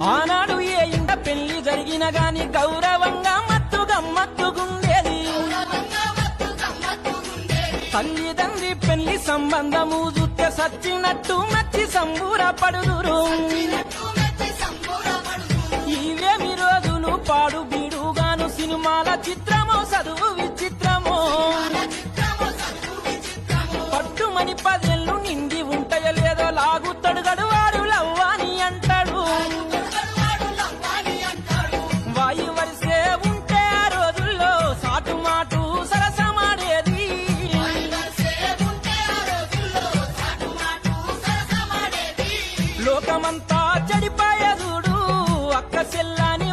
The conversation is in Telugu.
ఆనాడు ఏ ఇంట పెళ్లి జరిగిన గాని గౌరవంగా మత్తుగుండేది. తల్లిదండ్రి పెళ్లి సంబంధము చూస్తే సచ్చినట్టు మచ్చి సంబూరపడుదురు. ఇవేమి రోజులు పాడు బీడుగాను సినిమాల చిత్రమో చదువు విచిత్రమో. పట్టుమని 10 ఏళ్ళు నిండి ఉంటాయో లేదో లాగుతాడు గడువాడు లవ్వాని అంటాడు. వాయి వరిసే ఉంటే ఆ రోజుల్లో సాటు మాటు సరసమాడేది. లోకమంతా చెడిపోయేదుడు అక్క చెల్లని